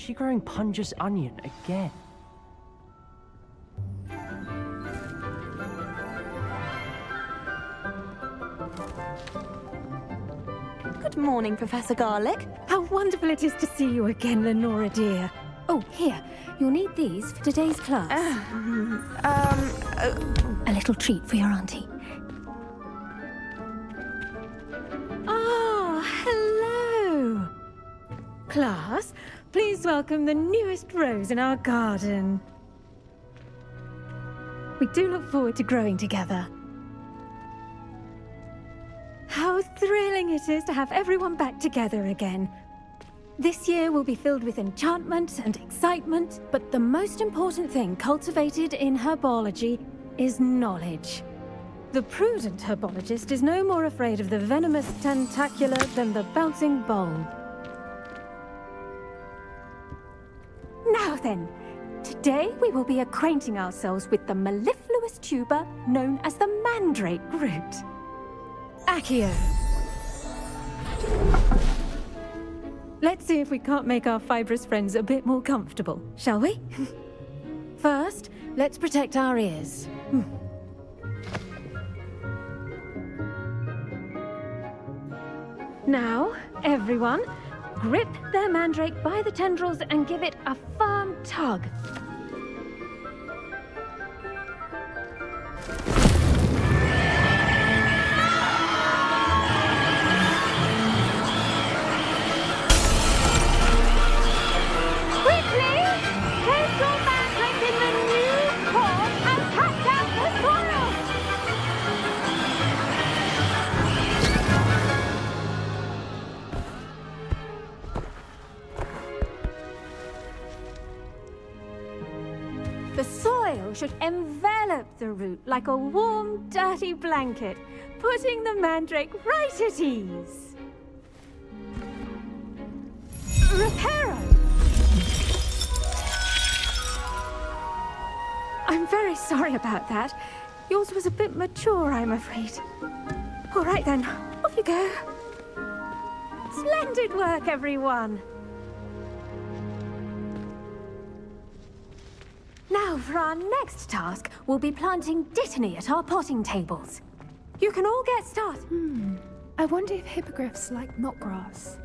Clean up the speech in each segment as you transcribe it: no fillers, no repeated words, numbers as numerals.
she growing Punja's onion again? Good morning, Professor Garlic. How wonderful it is to see you again, Lenora dear. Oh, here, you'll need these for today's class. A little treat for your auntie. Oh, hello! Class, please welcome the newest rose in our garden. We do look forward to growing together. How thrilling it is to have everyone back together again. This year will be filled with enchantment and excitement, but the most important thing cultivated in herbology is knowledge. The prudent herbologist is no more afraid of the venomous tentacula than the bouncing bulb. Now then, today we will be acquainting ourselves with the mellifluous tuber known as the mandrake root. Accio. Let's see if we can't make our fibrous friends a bit more comfortable, shall we? First, let's protect our ears. Now, everyone, grip their mandrake by the tendrils and give it a firm tug. The soil should envelop the root like a warm, dirty blanket, putting the mandrake right at ease. Reparo! I'm very sorry about that. Yours was a bit mature, I'm afraid. All right then, off you go. Splendid work, everyone! Now, for our next task, we'll be planting dittany at our potting tables. You can all get started. I wonder if hippogriffs like knotgrass.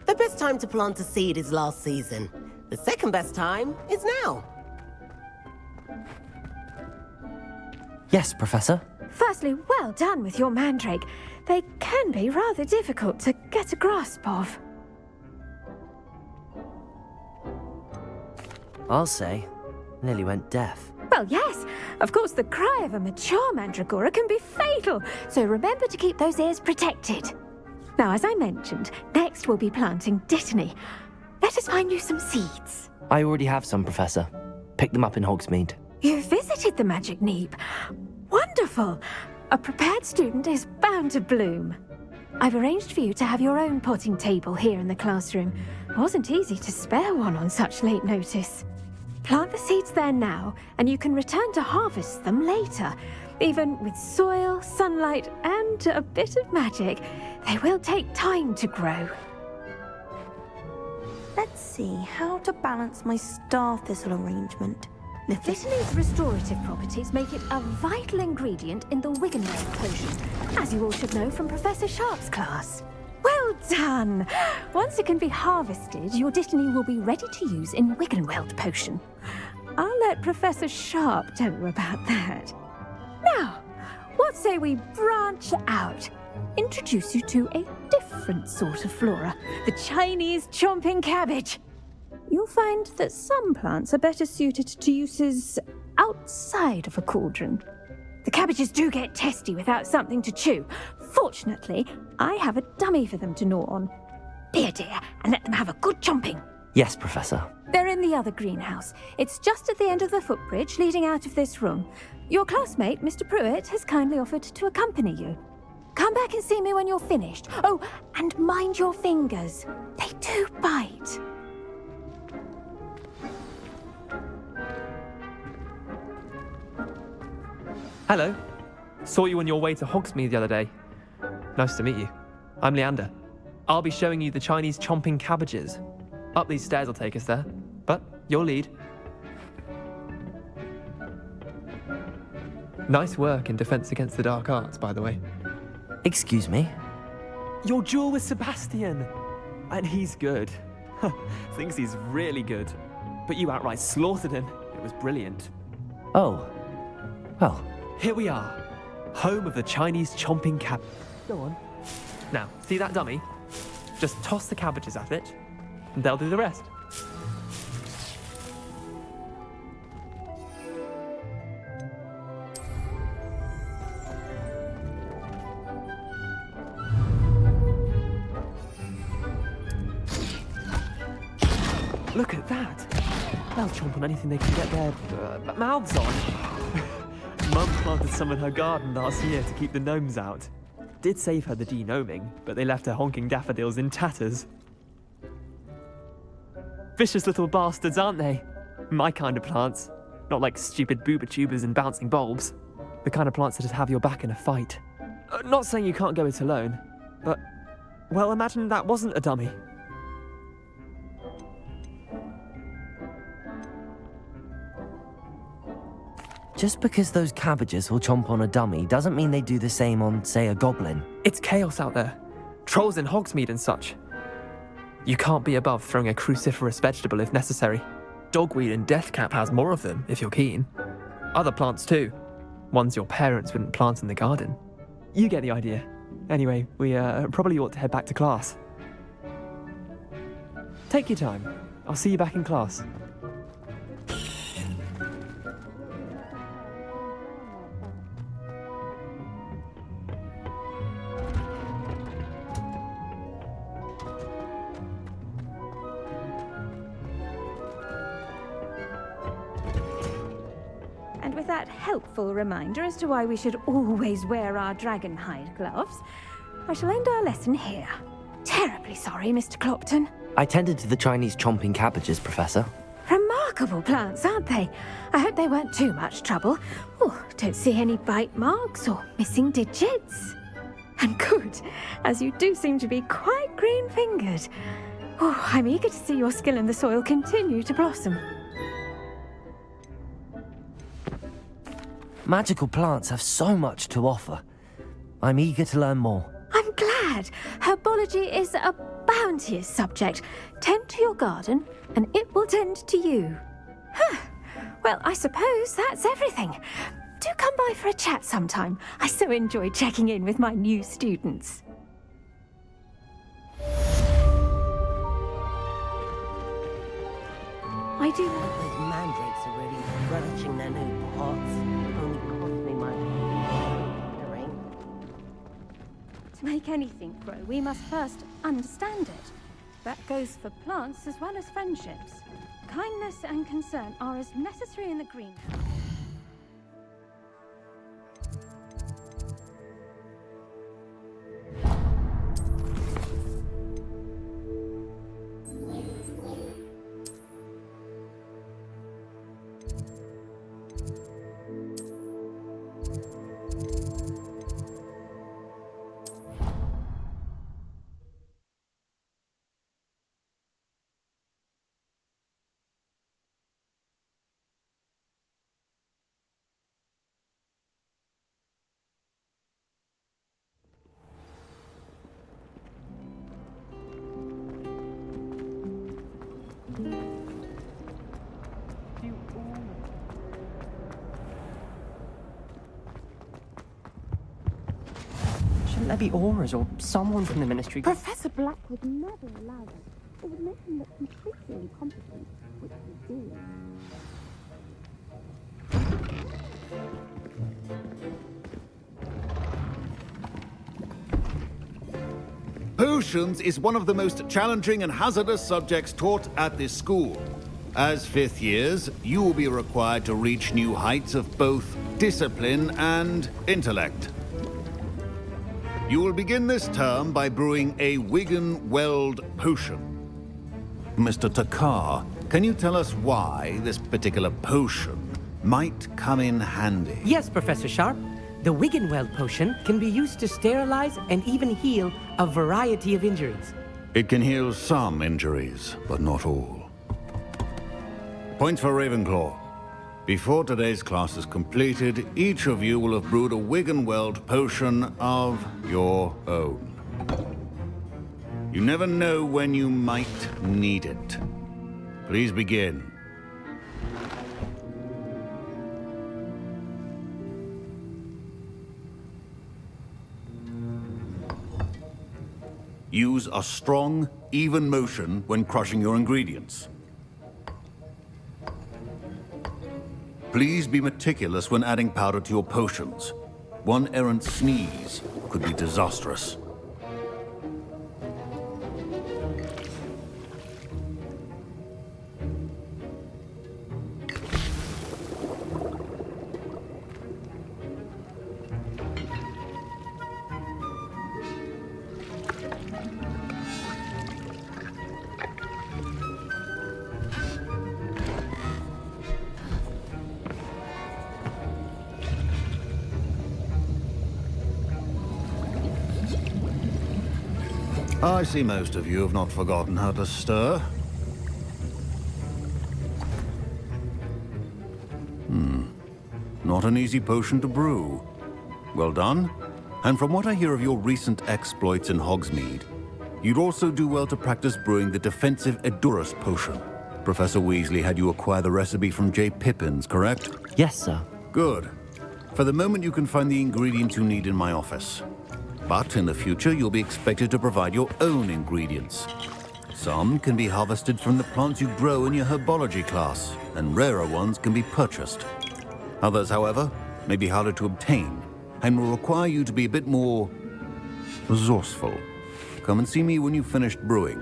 The best time to plant a seed is last season. The second best time is now. Yes, Professor. Firstly, well done with your mandrake. They can be rather difficult to get a grasp of. I'll say. Nearly went deaf. Well, yes. Of course, the cry of a mature mandragora can be fatal, so remember to keep those ears protected. Now, as I mentioned, next we'll be planting dittany. Let us find you some seeds. I already have some, Professor. Picked them up in Hogsmeade. You visited the Magic Neep. Wonderful! A prepared student is bound to bloom. I've arranged for you to have your own potting table here in the classroom. It wasn't easy to spare one on such late notice. Plant the seeds there now, and you can return to harvest them later. Even with soil, sunlight, and a bit of magic, they will take time to grow. Let's see how to balance my star thistle arrangement. Dittany's restorative properties make it a vital ingredient in the Wiggenweld potion, as you all should know from Professor Sharp's class. Well done! Once it can be harvested, your dittany will be ready to use in Wiggenweld potion. I'll let Professor Sharp tell you about that. Now, what say we branch out? Introduce you to a different sort of flora, the Chinese chomping cabbage. You'll find that some plants are better suited to uses outside of a cauldron. The cabbages do get testy without something to chew. Fortunately, I have a dummy for them to gnaw on. Be a dear and let them have a good chomping. Yes, Professor. They're in the other greenhouse. It's just at the end of the footbridge leading out of this room. Your classmate, Mr. Pruitt, has kindly offered to accompany you. Come back and see me when you're finished. Oh, and mind your fingers. They do bite. Hello. Saw you on your way to Hogsmeade the other day. Nice to meet you. I'm Leander. I'll be showing you the Chinese chomping cabbages. Up these stairs will take us there. But your lead. Nice work in Defense Against the Dark Arts, by the way. Excuse me? Your duel with Sebastian! And he's good. Thinks he's really good. But you outright slaughtered him. It was brilliant. Oh. Well, Here we are. Home of the Chinese chomping cab. Go on. Now, see that dummy? Just toss the cabbages at it, and they'll do the rest. Look at that! They'll chomp on anything they can get their mouths on. Mum planted some in her garden last year to keep the gnomes out. Did save her the de-gnoming, but they left her honking daffodils in tatters. Vicious little bastards, aren't they? My kind of plants. Not like stupid booba tubers and bouncing bulbs. The kind of plants that just have your back in a fight. Not saying you can't go it alone, but... well, imagine that wasn't a dummy. just because those cabbages will chomp on a dummy doesn't mean they do the same on, say, a goblin. It's chaos out there. Trolls in Hogsmeade and such. You can't be above throwing a cruciferous vegetable if necessary. Dogweed and deathcap has more of them, if you're keen. Other plants too. Ones your parents wouldn't plant in the garden. You get the idea. Anyway, we probably ought to head back to class. Take your time. I'll see you back in class. And with that helpful reminder as to why we should always wear our dragon hide gloves, I shall end our lesson here. Terribly sorry, Mr. Clopton. I tended to the Chinese chomping cabbages, Professor. Remarkable plants, aren't they? I hope they weren't too much trouble. Oh, don't see any bite marks or missing digits. And good, as you do seem to be quite green-fingered. Oh, I'm eager to see your skill in the soil continue to blossom. Magical plants have so much to offer. I'm eager to learn more. I'm glad. Herbology is a bounteous subject. Tend to your garden, and it will tend to you. Huh. Well, I suppose that's everything. Do come by for a chat sometime. I so enjoy checking in with my new students. I do. Those mandrakes are really relishing their new pots. Only cost me my ring. To make anything grow, we must first understand it. That goes for plants as well as friendships. Kindness and concern are as necessary in the greenhouse. Shouldn't there be auras or someone from the ministry? Professor Black would never allow this. It would make him look completely incompetent, which he did. Potions is one of the most challenging and hazardous subjects taught at this school. As fifth years, you will be required to reach new heights of both discipline and intellect. You will begin this term by brewing a Wigan-Weld potion. Mr. Takar, can you tell us why this particular potion might come in handy? Yes, Professor Sharp. The Wiggenweld potion can be used to sterilize and even heal a variety of injuries. It can heal some injuries, but not all. Points for Ravenclaw. Before today's class is completed, each of you will have brewed a Wiggenweld potion of your own. You never know when you might need it. Please begin. Use a strong, even motion when crushing your ingredients. Please be meticulous when adding powder to your potions. One errant sneeze could be disastrous. I see most of you have not forgotten how to stir. Not an easy potion to brew. Well done. And from what I hear of your recent exploits in Hogsmeade, you'd also do well to practice brewing the defensive Edurus potion. Professor Weasley had you acquire the recipe from J. Pippins, correct? Yes, sir. Good. For the moment, you can find the ingredients you need in my office. But in the future, you'll be expected to provide your own ingredients. Some can be harvested from the plants you grow in your herbology class, and rarer ones can be purchased. Others, however, may be harder to obtain, and will require you to be a bit more resourceful. Come and see me when you've finished brewing,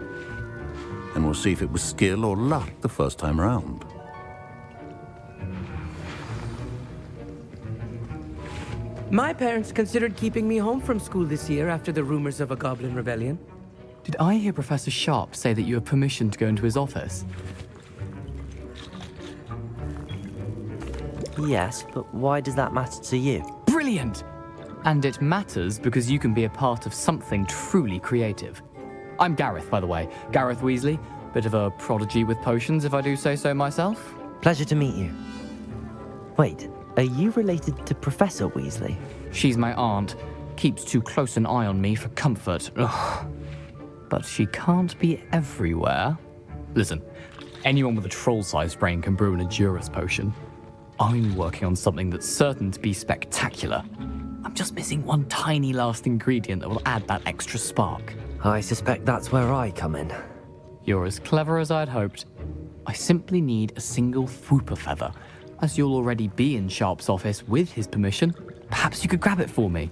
and we'll see if it was skill or luck the first time round. My parents considered keeping me home from school this year after the rumors of a goblin rebellion. Did I hear Professor Sharp say that you have permission to go into his office? Yes, but why does that matter to you? Brilliant! And it matters because you can be a part of something truly creative. I'm Gareth, by the way. Gareth Weasley. Bit of a prodigy with potions, if I do say so myself. Pleasure to meet you. Wait, are you related to Professor Weasley? She's my aunt. Keeps too close an eye on me for comfort. Ugh. But she can't be everywhere. Listen, anyone with a troll-sized brain can brew an Edurus potion. I'm working on something that's certain to be spectacular. I'm just missing one tiny last ingredient that will add that extra spark. I suspect that's where I come in. You're as clever as I'd hoped. I simply need a single Fwooper feather. As you'll already be in Sharp's office with his permission, perhaps you could grab it for me.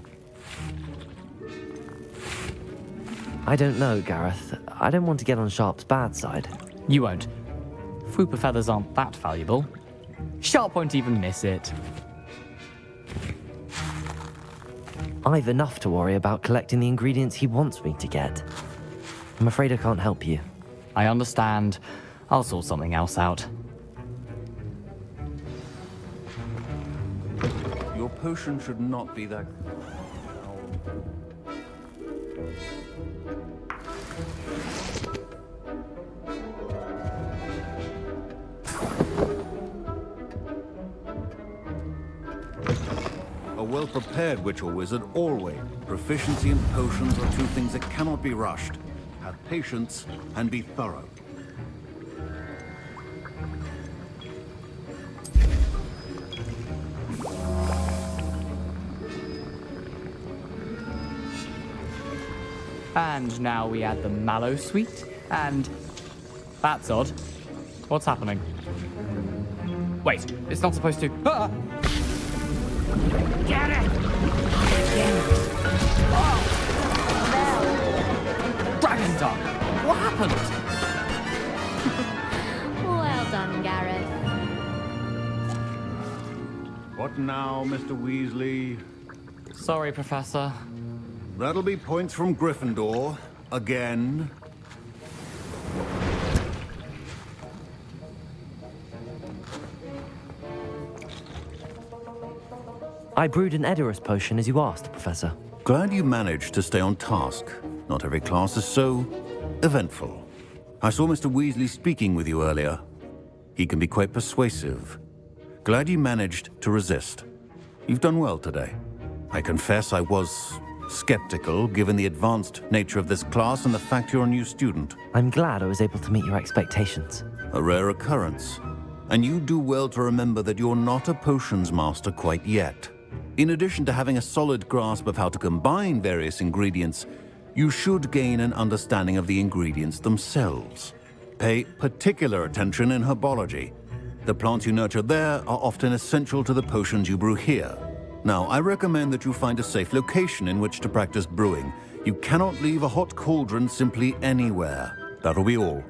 I don't know, Gareth. I don't want to get on Sharp's bad side. You won't. Fwooper feathers aren't that valuable. Sharp won't even miss it. I've enough to worry about collecting the ingredients he wants me to get. I'm afraid I can't help you. I understand. I'll sort something else out. Your potion should not be that... A well-prepared witch or wizard always. Proficiency and potions are two things that cannot be rushed. Have patience and be thorough. And now we add the mallow sweet, and... That's odd. What's happening? Wait, it's not supposed to... Ah! Get it! Dragon Tongue! What happened? Well done, Gareth. What now, Mr. Weasley? Sorry, Professor. That'll be points from Gryffindor. Again. I brewed an Edurus potion as you asked, Professor. Glad you managed to stay on task. Not every class is so eventful. I saw Mr. Weasley speaking with you earlier. He can be quite persuasive. Glad you managed to resist. You've done well today. I confess I was skeptical, given the advanced nature of this class and the fact you're a new student. I'm glad I was able to meet your expectations. A rare occurrence. And you do well to remember that you're not a potions master quite yet. In addition to having a solid grasp of how to combine various ingredients, you should gain an understanding of the ingredients themselves. Pay particular attention in herbology. The plants you nurture there are often essential to the potions you brew here. Now, I recommend that you find a safe location in which to practice brewing. You cannot leave a hot cauldron simply anywhere. That'll be all.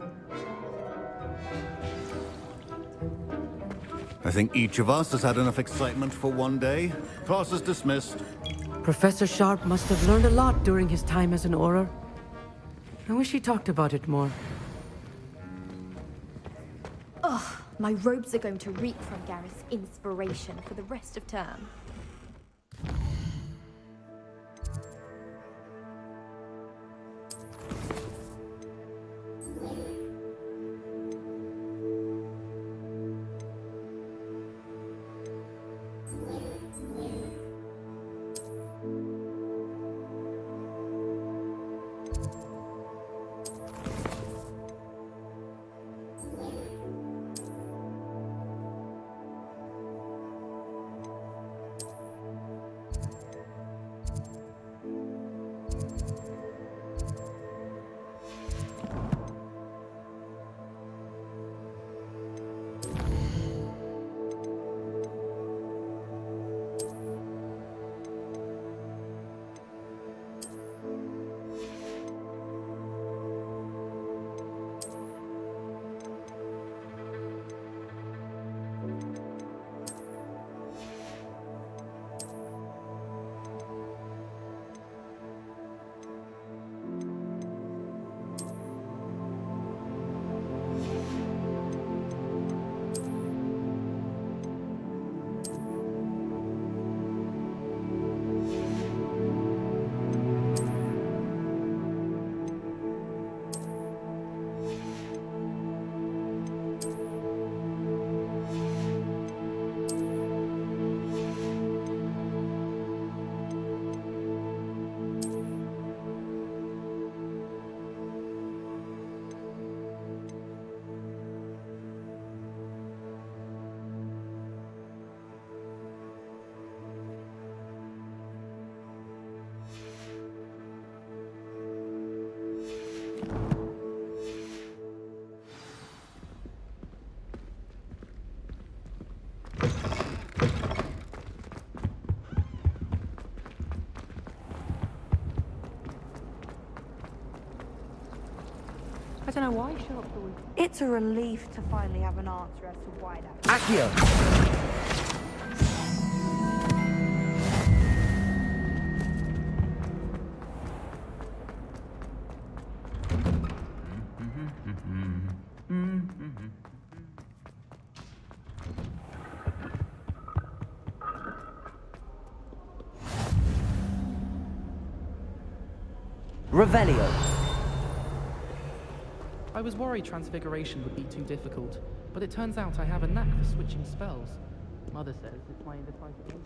I think each of us has had enough excitement for one day. Class is dismissed. Professor Sharp must have learned a lot during his time as an Auror. I wish he talked about it more. Ugh, my robes are going to reek from Gareth's inspiration for the rest of term. I don't know why Sharp always... It's a relief to finally have an answer as to why that... Accio! Revelio. I was worried Transfiguration would be too difficult, but it turns out I have a knack for switching spells. Mother says it's my indecisibility.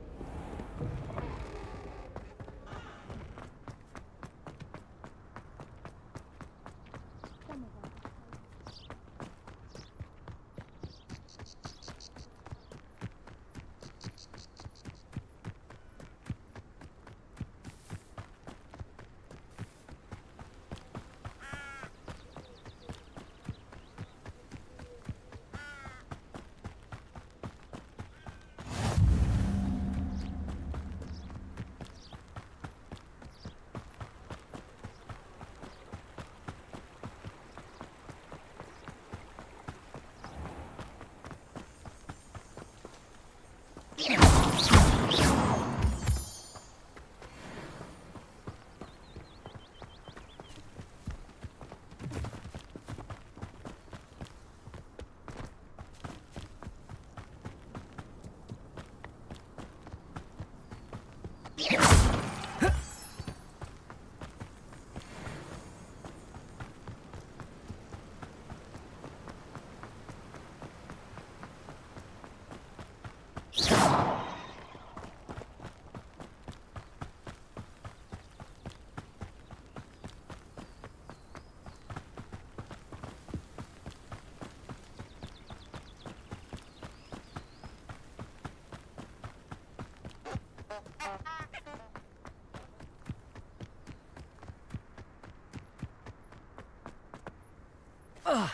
I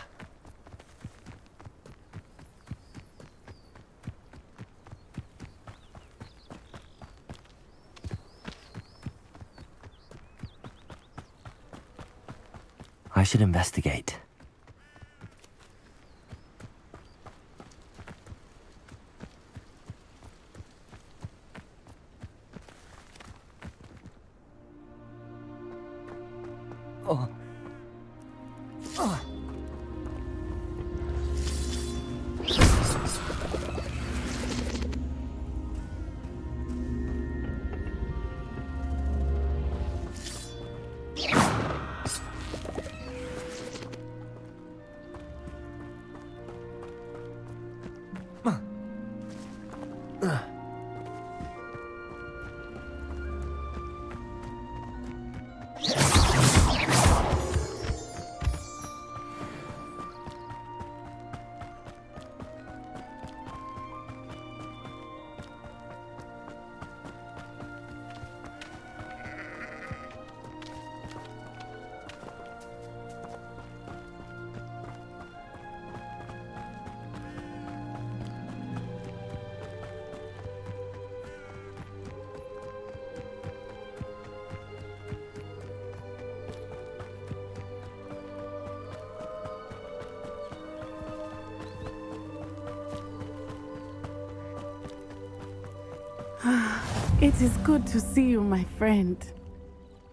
should investigate. It is good to see you, my friend.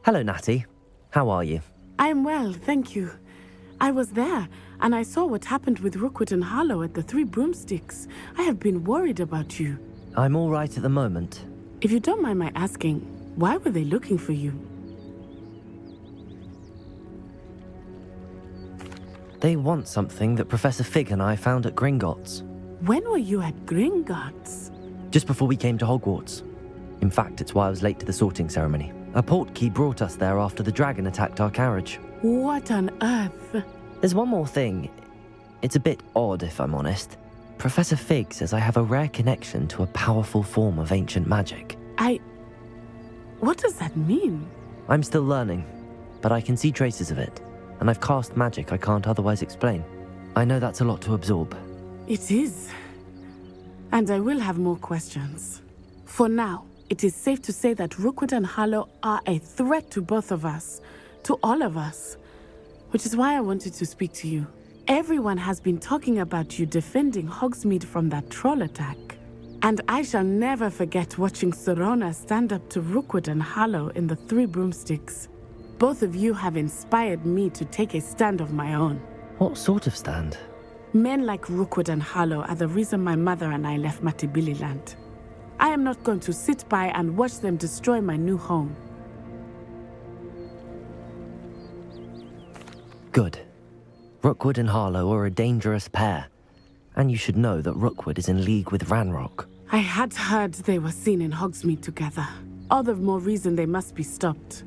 Hello, Natty. How are you? I'm well, thank you. I was there, and I saw what happened with Rookwood and Harlow at the Three Broomsticks. I have been worried about you. I'm all right at the moment. If you don't mind my asking, why were they looking for you? They want something that Professor Fig and I found at Gringotts. When were you at Gringotts? Just before we came to Hogwarts. In fact, it's why I was late to the sorting ceremony. A portkey brought us there after the dragon attacked our carriage. What on earth? There's one more thing. It's a bit odd, if I'm honest. Professor Fig says I have a rare connection to a powerful form of ancient magic. What does that mean? I'm still learning, but I can see traces of it, and I've cast magic I can't otherwise explain. I know that's a lot to absorb. It is. And I will have more questions. For now, it is safe to say that Rookwood and Harlow are a threat to both of us, to all of us, which is why I wanted to speak to you. Everyone has been talking about you defending Hogsmeade from that troll attack. And I shall never forget watching Serona stand up to Rookwood and Harlow in the Three Broomsticks. Both of you have inspired me to take a stand of my own. What sort of stand? Men like Rookwood and Harlow are the reason my mother and I left Matibililand. I am not going to sit by and watch them destroy my new home. Good. Rookwood and Harlow are a dangerous pair. And you should know that Rookwood is in league with Ranrock. I had heard they were seen in Hogsmeade together. All the more reason they must be stopped.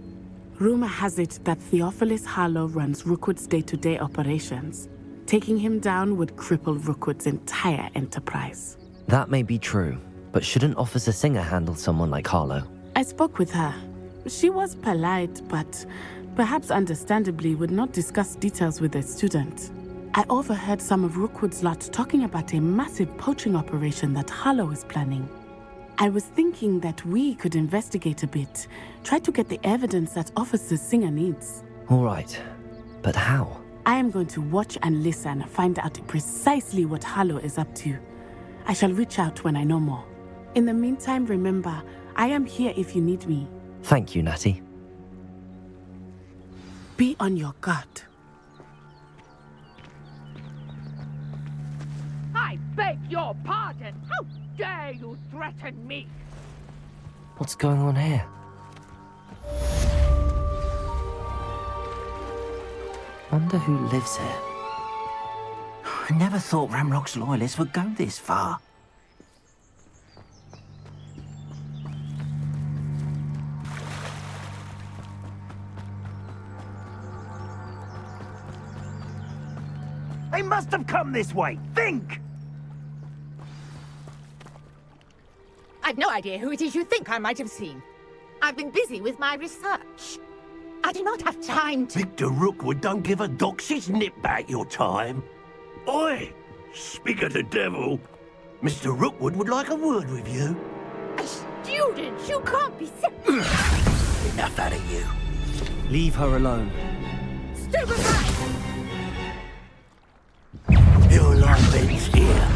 Rumor has it that Theophilus Harlow runs Rookwood's day-to-day operations. Taking him down would cripple Rookwood's entire enterprise. That may be true, but shouldn't Officer Singer handle someone like Harlow? I spoke with her. She was polite, but perhaps understandably would not discuss details with a student. I overheard some of Rookwood's lot talking about a massive poaching operation that Harlow is planning. I was thinking that we could investigate a bit, try to get the evidence that Officer Singer needs. All right, but how? I am going to watch and listen, find out precisely what Harlow is up to. I shall reach out when I know more. In the meantime, remember, I am here if you need me. Thank you, Natty. Be on your guard. I beg your pardon! How dare you threaten me? What's going on here? Wonder who lives here. I never thought Ramrock's loyalists would go this far. They must have come this way. Think! I've no idea who it is you think I might have seen. I've been busy with my research. I do not have time to... Victor Rookwood don't give a doxy's nip back your time. Oi! Speak of the devil. Mr. Rookwood would like a word with you. A student? You can't be... Enough out of you. Leave her alone. Stupefy! Your life ends here.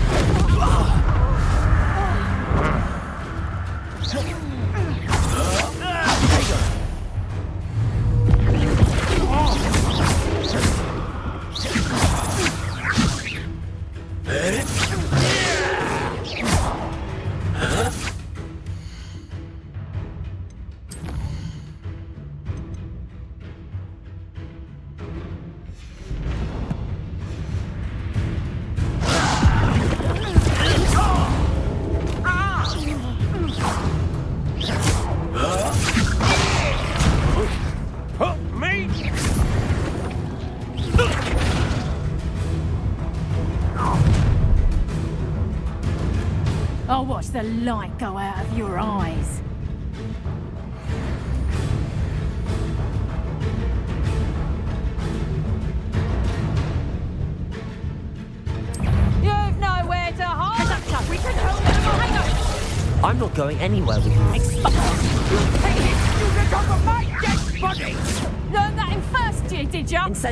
I'll watch the light go out of your eyes. You've nowhere to hide. We can hold them. I'm not going anywhere with you. Take this student off of my dead body. Learn that in first year, did ya? Who's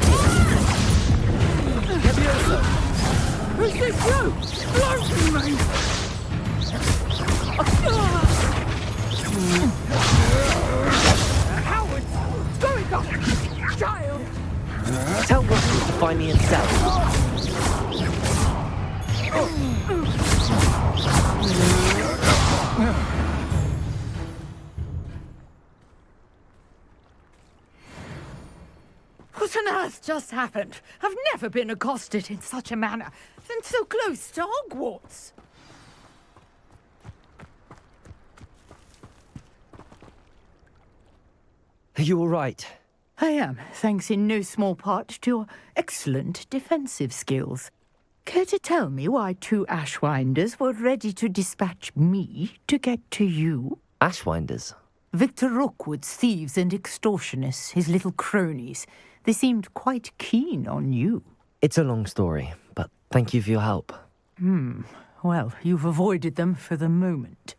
this you? Floating me! Howard! Going on! Child! Tell Rookwood to find me himself. What on earth just happened? I've never been accosted in such a manner, and so close to Hogwarts. Are you all right? I am, thanks in no small part to your excellent defensive skills. Care to tell me why 2 Ashwinders were ready to dispatch me to get to you? Ashwinders? Victor Rookwood's thieves and extortionists, his little cronies. They seemed quite keen on you. It's a long story, but thank you for your help. Well, you've avoided them for the moment.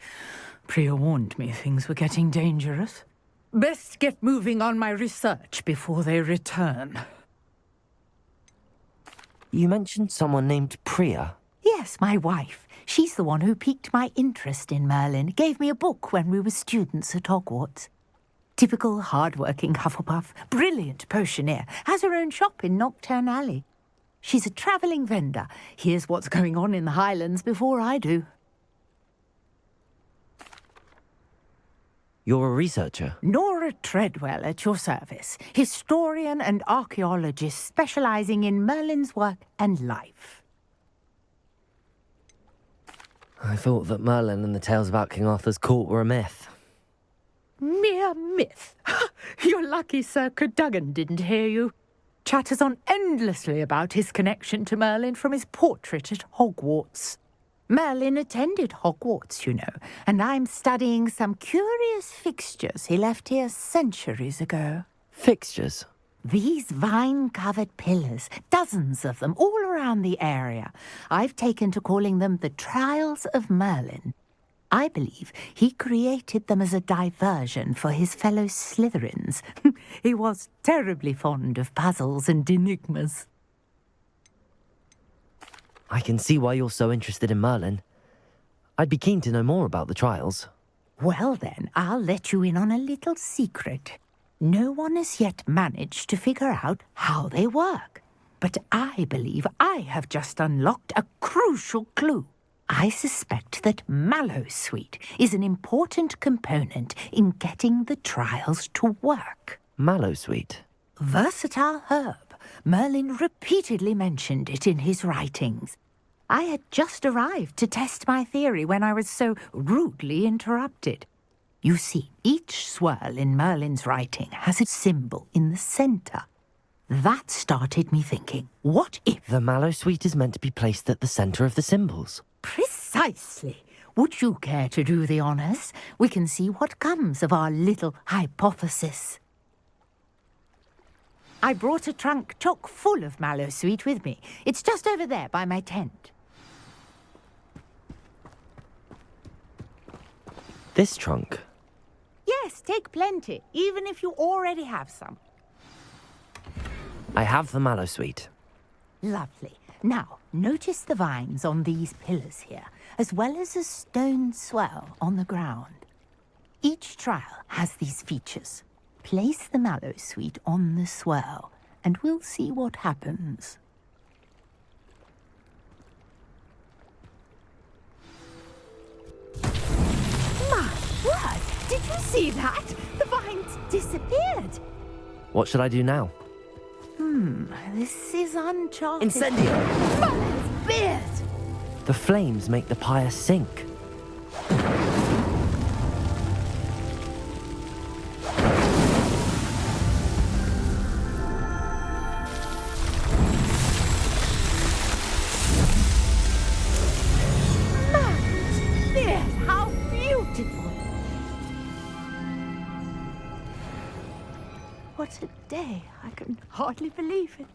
Priya warned me things were getting dangerous. Best get moving on my research before they return. You mentioned someone named Priya. Yes, my wife. She's the one who piqued my interest in Merlin. Gave me a book when we were students at Hogwarts. Typical hard-working Hufflepuff, brilliant potioneer, has her own shop in Knockturn Alley. She's a travelling vendor. Hears what's going on in the Highlands before I do. You're a researcher? Nora Treadwell at your service. Historian and archaeologist specialising in Merlin's work and life. I thought that Merlin and the tales about King Arthur's court were a myth. Mere myth. You're lucky Sir Cadogan didn't hear you. Chatters on endlessly about his connection to Merlin from his portrait at Hogwarts. Merlin attended Hogwarts, you know, and I'm studying some curious fixtures he left here centuries ago. Fixtures? These vine-covered pillars, dozens of them, all around the area. I've taken to calling them the Trials of Merlin. I believe he created them as a diversion for his fellow Slytherins. He was terribly fond of puzzles and enigmas. I can see why you're so interested in Merlin. I'd be keen to know more about the trials. Well then, I'll let you in on a little secret. No one has yet managed to figure out how they work. But I believe I have just unlocked a crucial clue. I suspect that Mallowsweet is an important component in getting the trials to work. Mallowsweet? Versatile herb. Merlin repeatedly mentioned it in his writings. I had just arrived to test my theory when I was so rudely interrupted. You see, each swirl in Merlin's writing has a symbol in the centre. That started me thinking, what if... The Mallowsweet is meant to be placed at the centre of the symbols. Precisely. Would you care to do the honours? We can see what comes of our little hypothesis. I brought a trunk chock full of mallow sweet with me. It's just over there by my tent. This trunk? Yes, take plenty, even if you already have some. I have the mallow sweet. Lovely. Now, notice the vines on these pillars here, as well as a stone swell on the ground. Each trial has these features. Place the mallow sweet on the swell, and we'll see what happens. My word! Did you see that? The vines disappeared. What should I do now? This is uncharted. Incendio! Mother's beard! The flames make the pyre sink. Mother's beard! How beautiful! What a day. I can hardly believe it.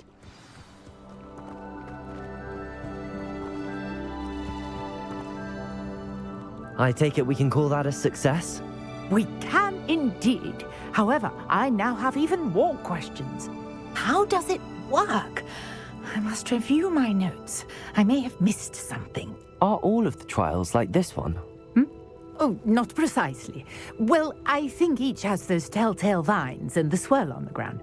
I take it we can call that a success? We can indeed. However, I now have even more questions. How does it work? I must review my notes. I may have missed something. Are all of the trials like this one? Oh, not precisely. Well, I think each has those telltale vines and the swirl on the ground.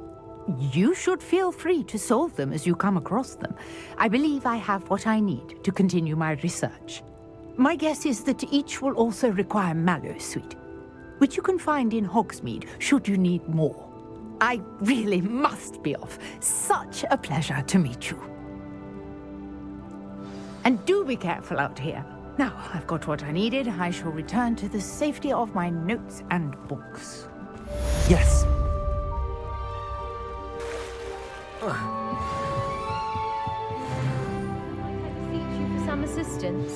You should feel free to solve them as you come across them. I believe I have what I need to continue my research. My guess is that each will also require mallow sweet, which you can find in Hogsmeade should you need more. I really must be off. Such a pleasure to meet you. And do be careful out here. Now, I've got what I needed. I shall return to the safety of my notes and books. Yes. Beseech you for some assistance.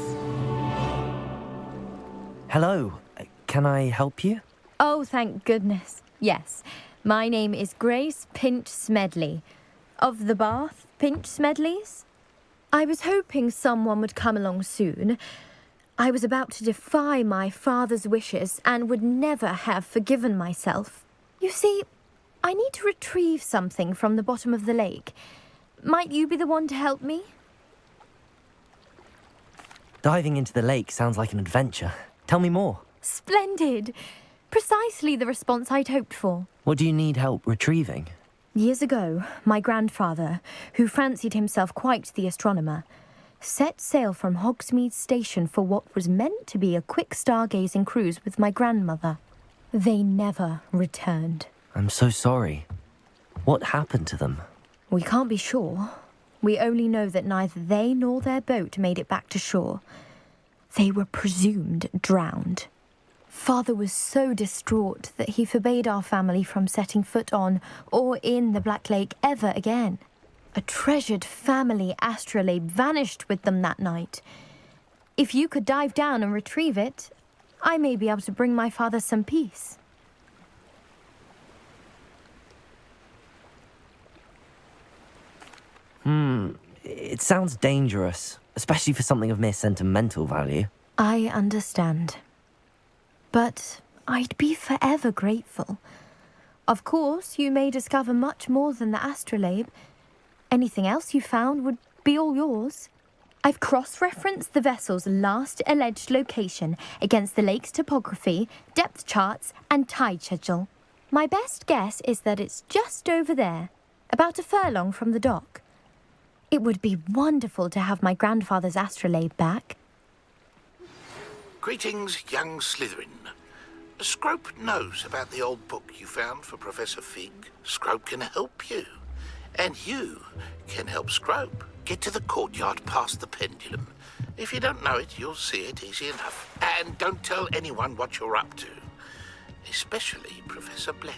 Hello. Can I help you? Oh, thank goodness. Yes. My name is Grace Pinch Smedley. Of the Bath Pinch Smedleys? I was hoping someone would come along soon. I was about to defy my father's wishes and would never have forgiven myself. You see, I need to retrieve something from the bottom of the lake. Might you be the one to help me? Diving into the lake sounds like an adventure. Tell me more. Splendid! Precisely the response I'd hoped for. What do you need help retrieving? Years ago, my grandfather, who fancied himself quite the astronomer, set sail from Hogsmeade Station for what was meant to be a quick stargazing cruise with my grandmother. They never returned. I'm so sorry. What happened to them? We can't be sure. We only know that neither they nor their boat made it back to shore. They were presumed drowned. Father was so distraught that he forbade our family from setting foot on or in the Black Lake ever again. A treasured family astrolabe vanished with them that night. If you could dive down and retrieve it, I may be able to bring my father some peace. It sounds dangerous, especially for something of mere sentimental value. I understand. But I'd be forever grateful. Of course, you may discover much more than the astrolabe. Anything else you found would be all yours. I've cross-referenced the vessel's last alleged location against the lake's topography, depth charts, and tide schedule. My best guess is that it's just over there, about a furlong from the dock. It would be wonderful to have my grandfather's astrolabe back. Greetings, young Slytherin. Scrope knows about the old book you found for Professor Fig. Scrope can help you. And you can help Scrope. Get to the courtyard past the pendulum. If you don't know it, you'll see it easy enough. And don't tell anyone what you're up to. Especially Professor Blend.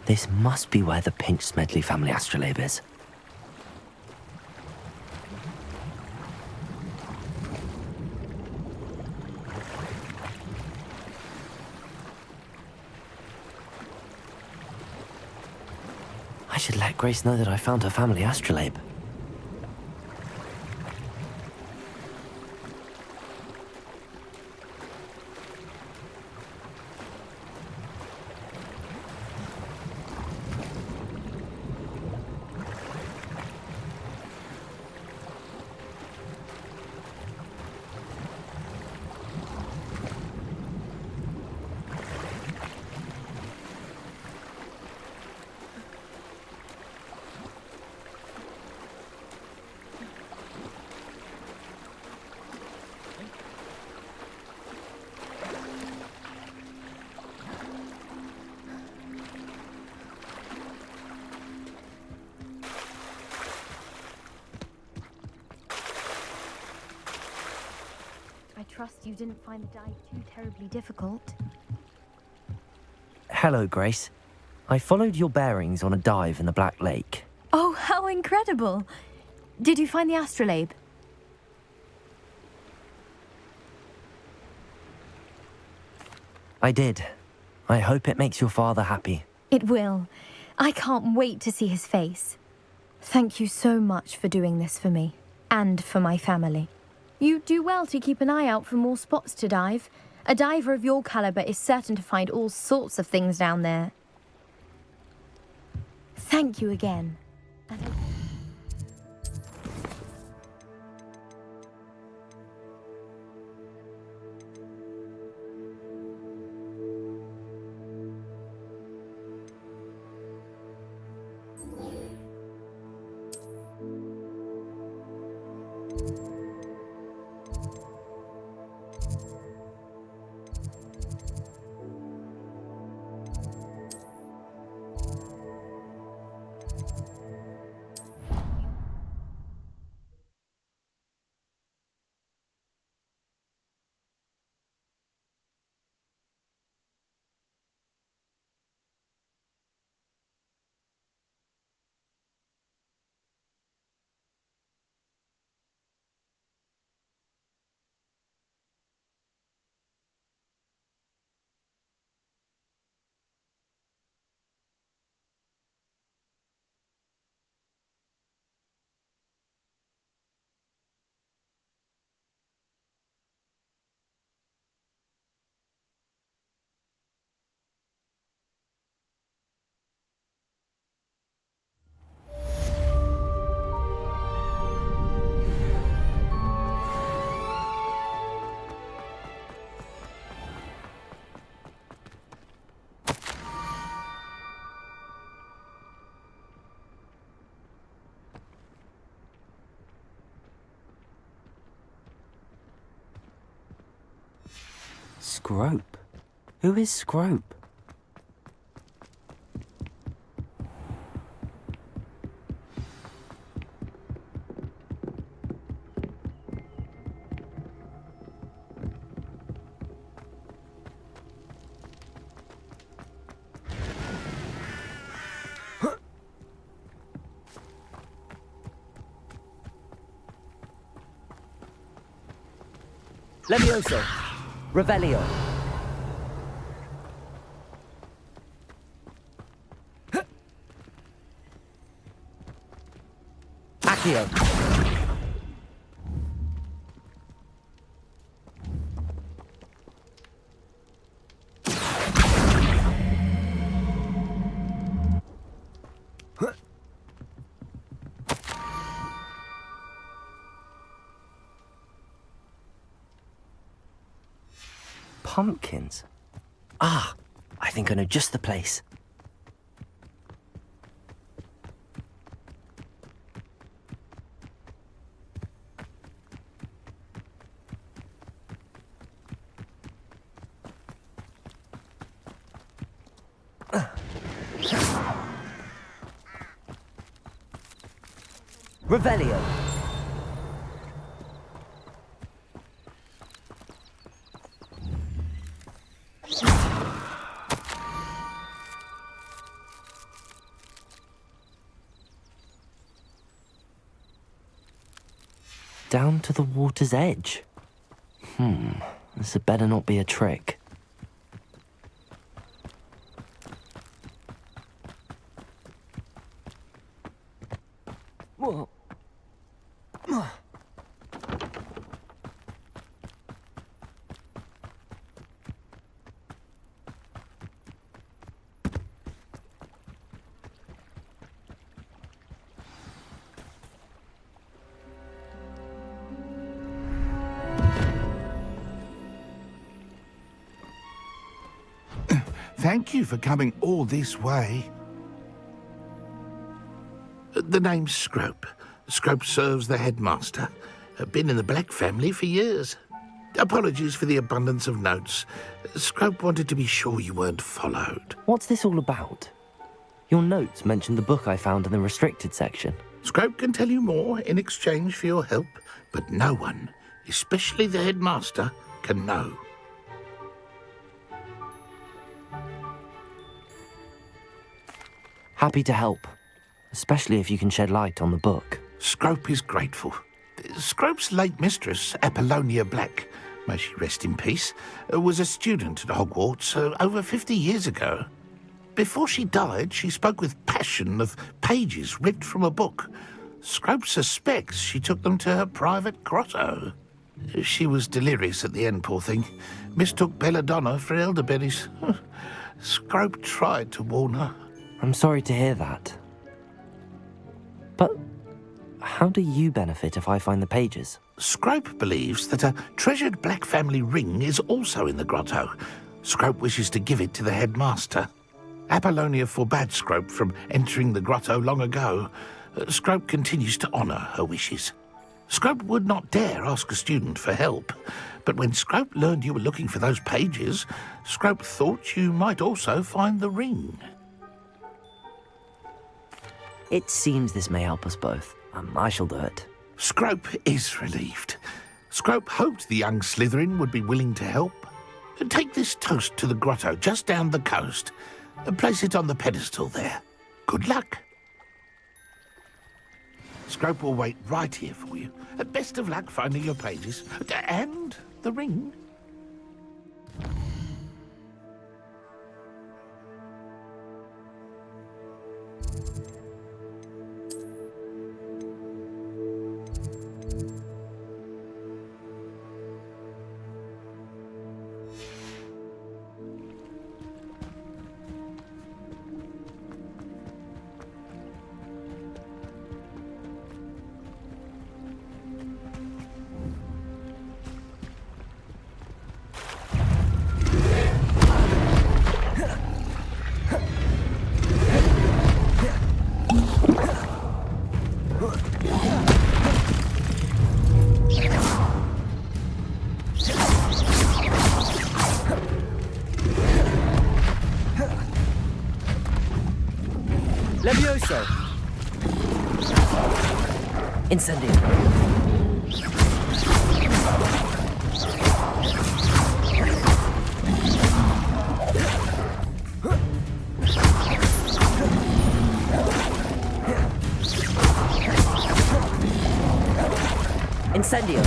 This must be where the Pinch Smedley family astrolabe is. I should let Grace know that I found her family astrolabe. I trust you didn't find the dive too terribly difficult. Hello, Grace. I followed your bearings on a dive in the Black Lake. Oh, how incredible! Did you find the astrolabe? I did. I hope it makes your father happy. It will. I can't wait to see his face. Thank you so much for doing this for me, and for my family. You do well to keep an eye out for more spots to dive. A diver of your caliber is certain to find all sorts of things down there. Thank you again. Scrope? Who is Scrope? Levioso. Revelio. Accio. Pumpkins? Ah, I think I know just the place. Revelio. down to the water's edge. This had better not be a trick. Whoa. Thank you for coming all this way. The name's Scrope. Scrope serves the headmaster. Been in the Black family for years. Apologies for the abundance of notes. Scrope wanted to be sure you weren't followed. What's this all about? Your notes mentioned the book I found in the restricted section. Scrope can tell you more in exchange for your help, but no one, especially the headmaster, can know. Happy to help, especially if you can shed light on the book. Scrope is grateful. Scrope's late mistress, Apollonia Black, may she rest in peace, was a student at Hogwarts over 50 years ago. Before she died, she spoke with passion of pages ripped from a book. Scrope suspects she took them to her private grotto. She was delirious at the end, poor thing. Mistook belladonna for elderberries. Scrope tried to warn her. I'm sorry to hear that. But how do you benefit if I find the pages? Scrope believes that a treasured Black family ring is also in the grotto. Scrope wishes to give it to the headmaster. Apollonia forbade Scrope from entering the grotto long ago. Scrope continues to honour her wishes. Scrope would not dare ask a student for help, but when Scrope learned you were looking for those pages, Scrope thought you might also find the ring. It seems this may help us both. I shall do it. Scrope is relieved. Scrope hoped the young Slytherin would be willing to help. Take this toast to the grotto just down the coast and place it on the pedestal there. Good luck. Scrope will wait right here for you. Best of luck finding your pages and the ring. Levioso! Incendio! Incendio!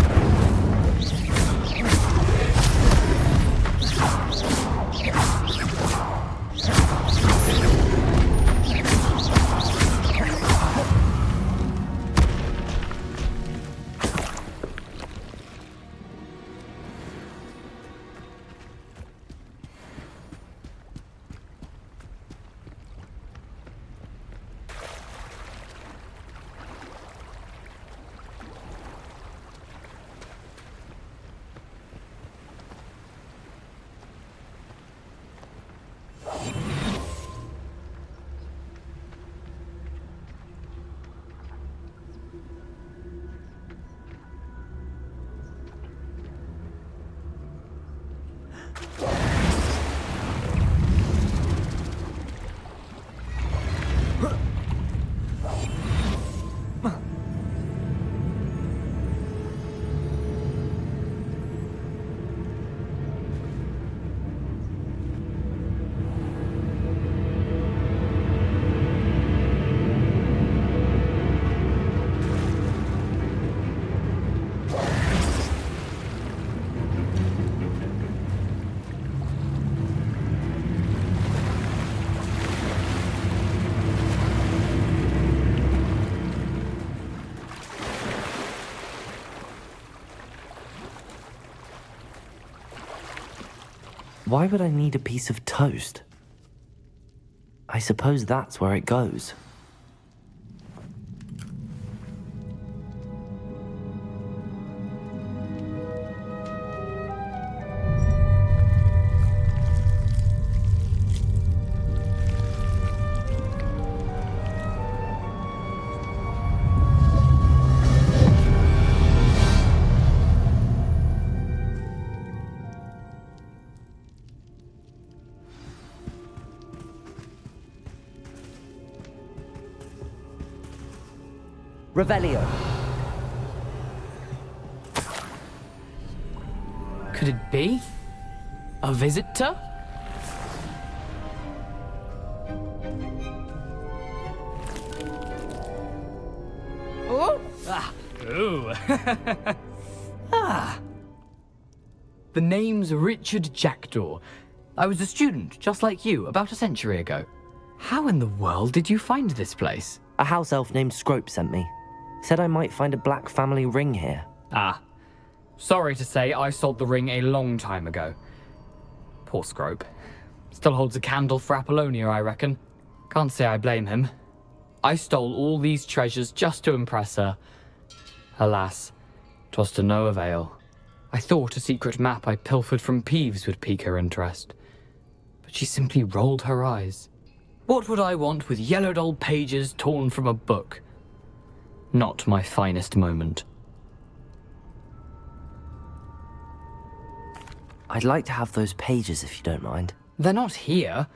Why would I need a piece of toast? I suppose that's where it goes. Revelio. Could it be? A visitor? Oh! Ah! Ooh! Ah! The name's Richard Jackdaw. I was a student, just like you, about a century ago. How in the world did you find this place? A house elf named Scrope sent me. Said I might find a black family ring here. Ah. Sorry to say, I sold the ring a long time ago. Poor Scrope. Still holds a candle for Apollonia, I reckon. Can't say I blame him. I stole all these treasures just to impress her. Alas, 'twas to no avail. I thought a secret map I pilfered from Peeves would pique her interest. But she simply rolled her eyes. What would I want with yellowed old pages torn from a book? Not my finest moment. I'd like to have those pages if you don't mind. They're not here.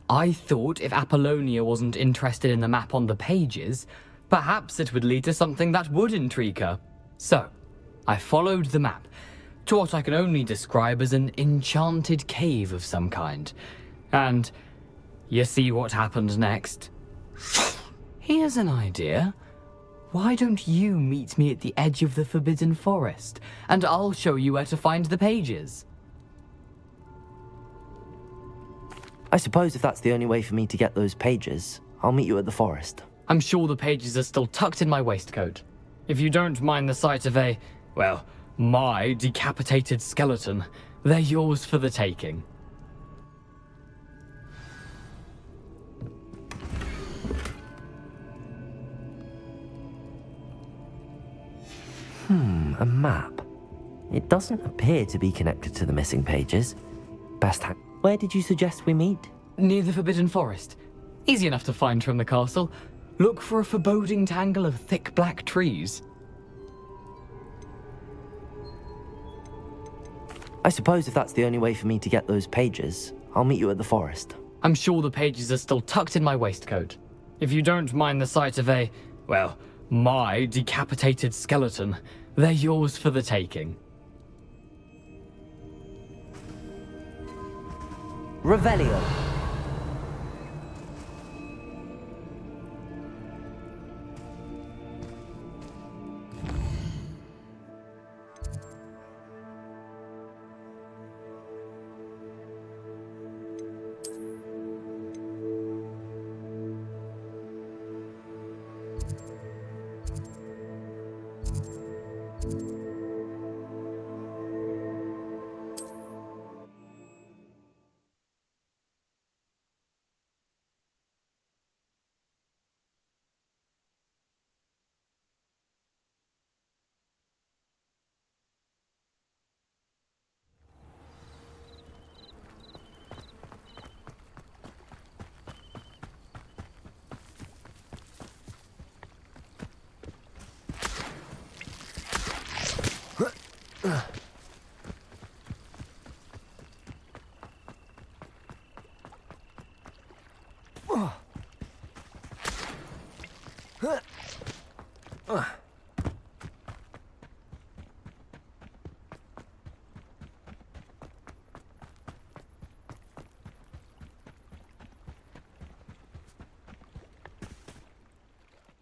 I thought if Apollonia wasn't interested in the map on the pages, perhaps it would lead to something that would intrigue her. So, I followed the map to what I can only describe as an enchanted cave of some kind. And you see what happened next? Here's an idea. Why don't you meet me at the edge of the Forbidden Forest, and I'll show you where to find the pages? I suppose if that's the only way for me to get those pages, I'll meet you at the forest. I'm sure the pages are still tucked in my waistcoat. If you don't mind the sight of my decapitated skeleton, they're yours for the taking. A map. It doesn't appear to be connected to the missing pages. Where did you suggest we meet? Near the Forbidden Forest. Easy enough to find from the castle. Look for a foreboding tangle of thick black trees. I suppose if that's the only way for me to get those pages, I'll meet you at the forest. I'm sure the pages are still tucked in my waistcoat. If you don't mind the sight of my decapitated skeleton, they're yours for the taking. Revelio.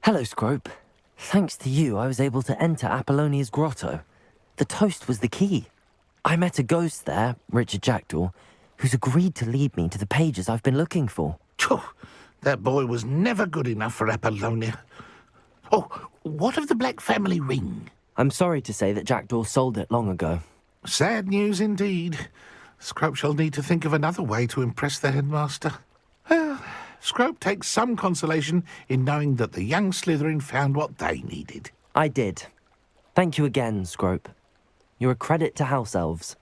Hello, Scrope. Thanks to you, I was able to enter Apollonia's grotto. The toast was the key. I met a ghost there, Richard Jackdaw, who's agreed to lead me to the pages I've been looking for. Phew, that boy was never good enough for Apollonia. Oh, what of the Black family ring? I'm sorry to say that Jackdaw sold it long ago. Sad news indeed. Scrope shall need to think of another way to impress the headmaster. Well, Scrope takes some consolation in knowing that the young Slytherin found what they needed. I did. Thank you again, Scrope. You're a credit to House Elves.